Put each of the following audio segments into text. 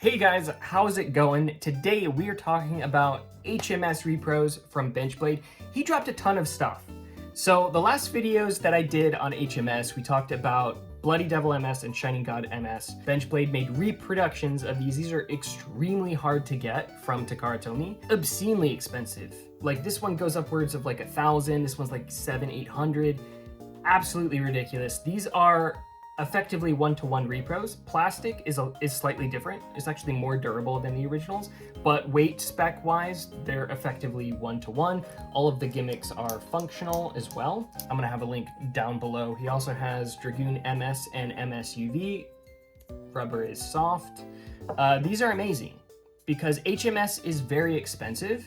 Hey guys, how's it going? Today we are talking about HMS repros from Benchblade. He dropped a ton of stuff. So the last videos that I did on HMS, we talked about Bloody Devil MS and Shining God MS. Benchblade made reproductions of these. These are extremely hard to get from Takara Tomy. Obscenely expensive. Like this one goes upwards of like 1,000. This one's like 700-800. Absolutely ridiculous. These are effectively one-to-one repros. Plastic is slightly different. It's actually more durable than the originals, but weight spec-wise, they're effectively one-to-one. All of the gimmicks are functional as well. I'm gonna have a link down below. He also has Dragoon MS and MS UV. Rubber is soft. These are amazing because HMS is very expensive,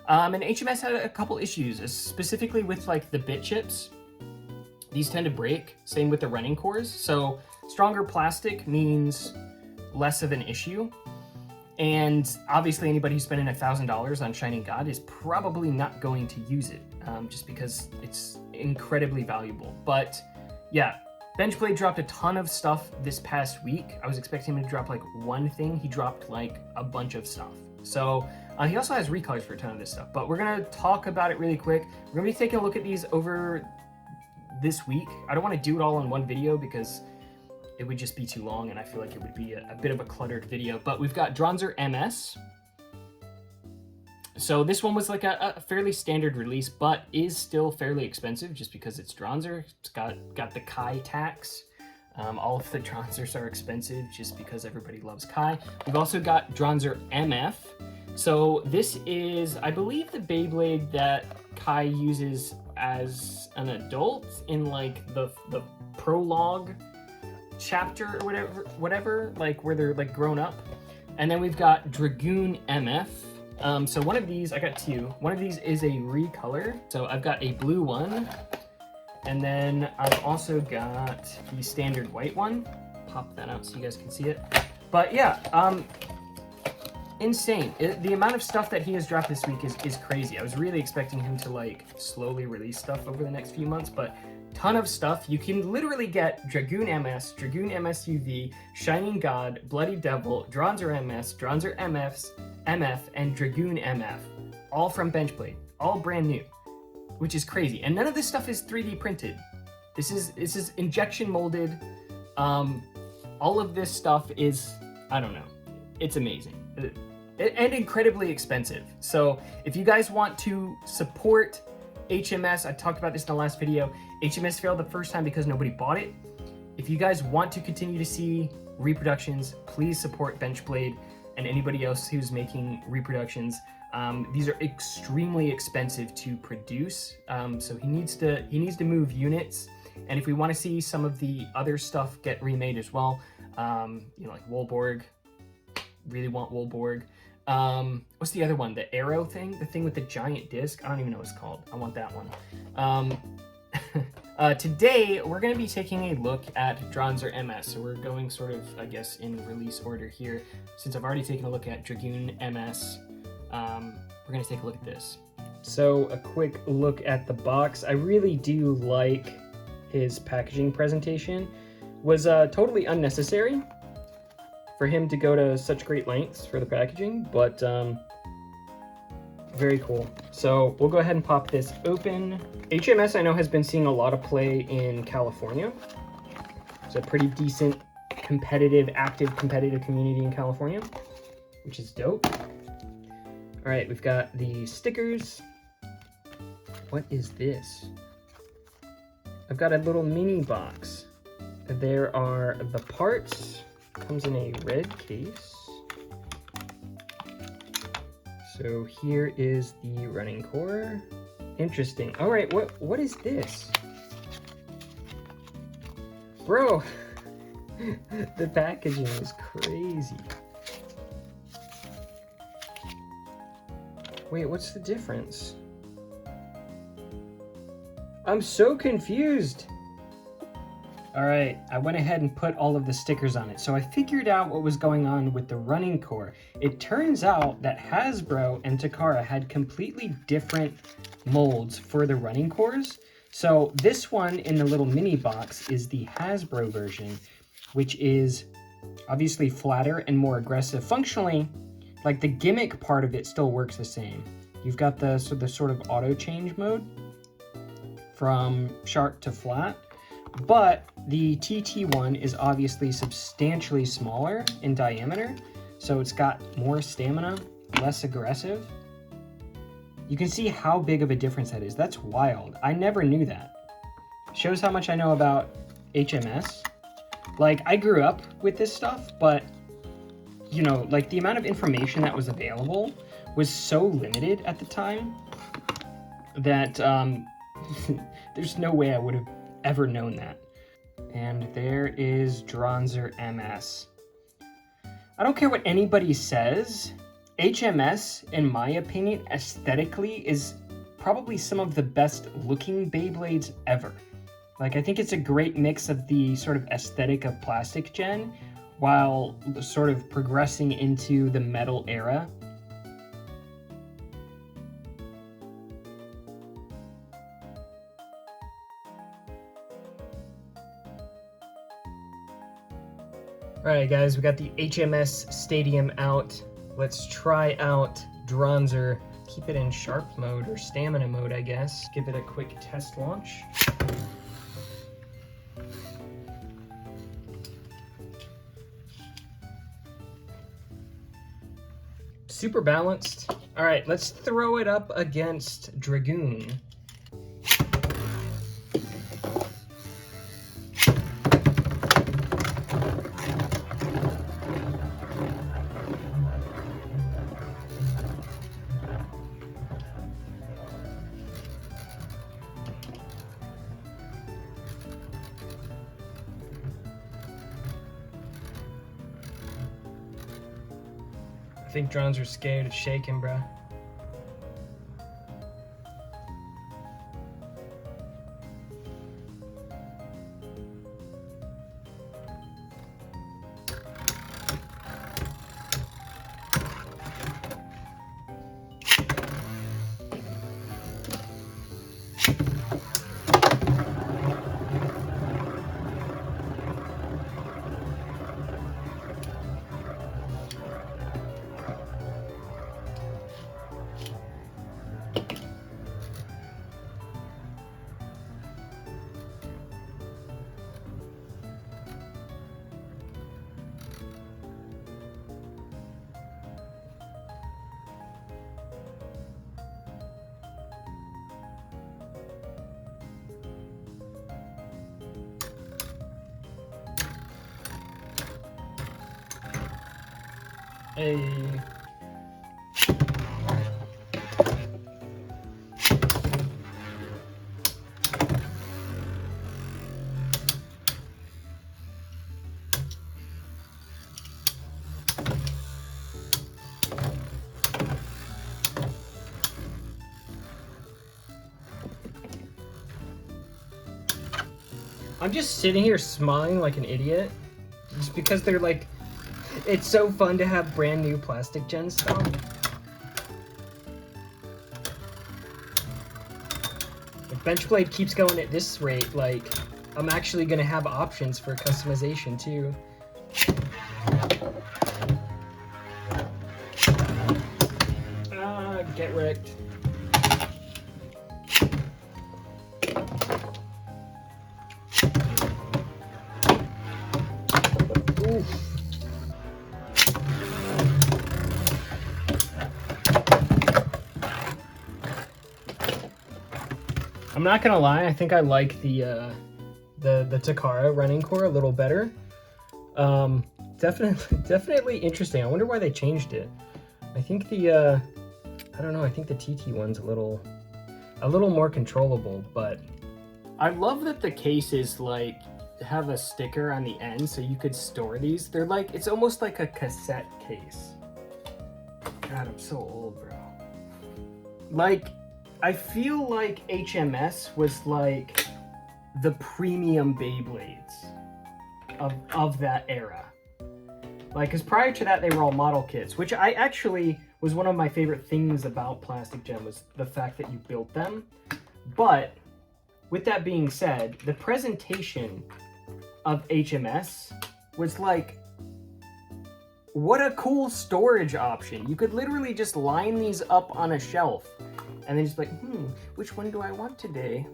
and HMS had a couple issues, specifically with like the bit chips. These tend to break, same with the running cores. So stronger plastic means less of an issue. And obviously anybody who's spending $1,000 on Shining God is probably not going to use it just because it's incredibly valuable. But yeah, Benchblade dropped a ton of stuff this past week. I was expecting him to drop like one thing. He dropped like a bunch of stuff. So he also has recolors for a ton of this stuff, but we're gonna talk about it really quick. We're gonna be taking a look at these over this week. I don't want to do it all in one video because it would just be too long and I feel like it would be a bit of a cluttered video. But we've got Dranzer MS. So this one was like a fairly standard release, but is still fairly expensive just because it's Dranzer. It's got the Kai tax. All of the Dranzers are expensive just because everybody loves Kai. We've also got Dranzer MF. So this is, I believe, the Beyblade that Kai uses as an adult in like the prologue chapter or whatever, like where they're like grown up. And then we've got Dragoon MF. So one of these, I got two. One of these is a recolor. So I've got a blue one, and then I've also got the standard white one. Pop that out so you guys can see it. But yeah, insane. The amount of stuff that he has dropped this week is crazy. I was really expecting him to like slowly release stuff over the next few months, but ton of stuff. You can literally get Dragoon MS, Dragoon MS UV, Shining God, Bloody Devil, Dranzer MS, Dranzer MF, and Dragoon MF, all from Benchblade, all brand new, which is crazy. And none of this stuff is 3D printed. This is injection molded. All of this stuff is, I don't know, it's amazing. And incredibly expensive. So if you guys want to support HMS, I talked about this in the last video, HMS failed the first time because nobody bought it. If you guys want to continue to see reproductions, please support Benchblade and anybody else who's making reproductions. These are extremely expensive to produce, so he needs to move units. And if we want to see some of the other stuff get remade as well, you know, like Wolborg, really want Wolborg. What's the other one? The arrow thing? The thing with the giant disc? I don't even know what it's called. I want that one. Today, we're going to be taking a look at Dranzer MS. So we're going sort of, I guess, in release order here. Since I've already taken a look at Dragoon MS, we're going to take a look at this. So a quick look at the box. I really do like his packaging presentation. Was totally unnecessary for him to go to such great lengths for the packaging, but very cool. So we'll go ahead and pop this open. HMS, I know, has been seeing a lot of play in California. It's a pretty decent active competitive community in California, which is dope. All right, we've got the stickers. What is this? I've got a little mini box. There are the parts. Comes in a red case. So here is the running core. Interesting. All right, what is this? Bro, the packaging is crazy. Wait, what's the difference? I'm so confused. All right, I went ahead and put all of the stickers on it. So I figured out what was going on with the running core. It turns out that Hasbro and Takara had completely different molds for the running cores. So this one in the little mini box is the Hasbro version, which is Obviously flatter and more aggressive. Functionally, like the gimmick part of it still works the same. You've got the sort of auto change mode from sharp to flat, but the TT one is obviously substantially smaller in diameter, so it's got more stamina, less aggressive. You can see how big of a difference that is. That's wild. I never knew that. Shows how much I know about HMS. Like, I grew up with this stuff, but, you know, like, the amount of information that was available was so limited at the time that there's no way I would have ever known that. And there is Dranzer MS. I don't care what anybody says, HMS, in my opinion, aesthetically is probably some of the best looking Beyblades ever. Like, I think it's a great mix of the sort of aesthetic of Plastic Gen while sort of progressing into the metal era. Alright guys, we got the HMS Stadium out. Let's try out Dranzer. Keep it in sharp mode or stamina mode, I guess. Give it a quick test launch. Super balanced. All right, let's throw it up against Dragoon. I think drones are scared of shaking, bruh. Hey. I'm just sitting here smiling like an idiot, just because they're like, it's so fun to have brand new Plastic Gen stuff. If Benchblade keeps going at this rate, like, I'm actually gonna have options for customization too. Ah, get wrecked. Oof. I'm not gonna lie, I think I like the Takara running core a little better. Definitely interesting. I wonder why they changed it. I think the I don't know, I think the TT one's a little more controllable, but I love that the cases like have a sticker on the end so you could store these. They're like, it's almost like a cassette case. God, I'm so old, bro. Like, I feel like HMS was like the premium Beyblades of that era. Like, because prior to that, they were all model kits, which I actually was one of my favorite things about Plastic Gen, was the fact that you built them. But with that being said, the presentation of HMS was like what a cool storage option. You could literally just line these up on a shelf and then just like, which one do I want today?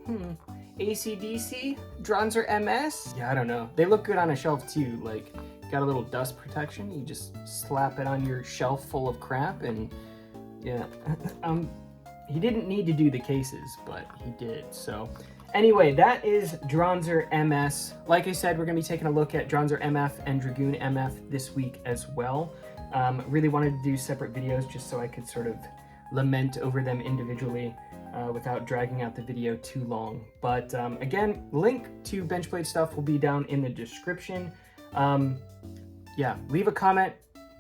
AC/DC? Dranzer MS? Yeah, I don't know. They look good on a shelf too. Like, got a little dust protection. You just slap it on your shelf full of crap and yeah. He didn't need to do the cases, but he did. So anyway, that is Dranzer MS. Like I said, we're gonna be taking a look at Dranzer MF and Dragoon MF this week as well. Really wanted to do separate videos just so I could sort of lament over them individually without dragging out the video too long. But again, link to Benchblade stuff will be down in the description. Yeah, leave a comment.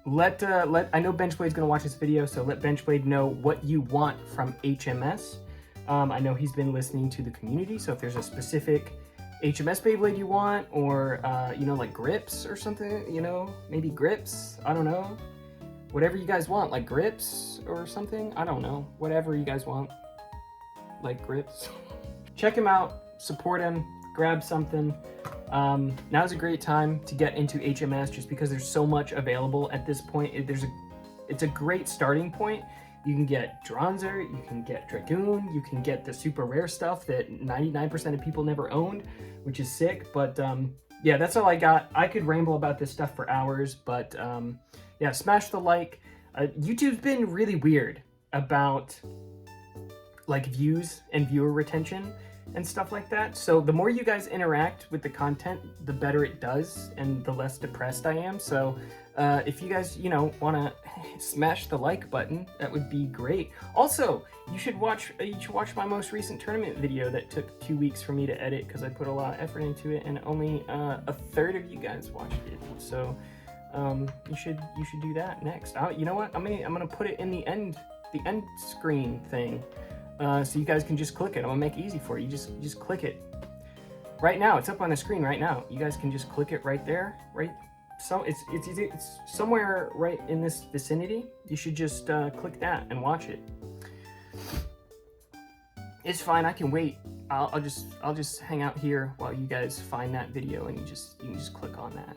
I know Benchblade's gonna watch this video, so let Benchblade know what you want from HMS. I know he's been listening to the community, so if there's a specific HMS Beyblade you want, or you know, like grips or something, you know, maybe grips, I don't know. Whatever you guys want, like grips or something, I don't know. Whatever you guys want, like grips. Check him out, support him, grab something. Now's a great time to get into HMS just because there's so much available at this point. It's a great starting point. You can get Dranzer, you can get Dragoon, you can get the super rare stuff that 99% of people never owned, which is sick. But yeah, that's all I got. I could ramble about this stuff for hours, but yeah, smash the like. YouTube's been really weird about like views and viewer retention and stuff like that. So the more you guys interact with the content, the better it does and the less depressed I am. So if you guys, you know, want to smash the like button, that would be great. Also, you should watch my most recent tournament video that took 2 weeks for me to edit because I put a lot of effort into it and only a third of you guys watched it. So you should do that next. You know what? I'm gonna put it in the end screen thing. So you guys can just click it. I'm gonna make it easy for you. Just click it right now. It's up on the screen right now. You guys can just click it right there. Right. So it's somewhere right in this vicinity. You should just click that and watch it. It's fine. I can wait. I'll just hang out here while you guys find that video, and you can just click on that.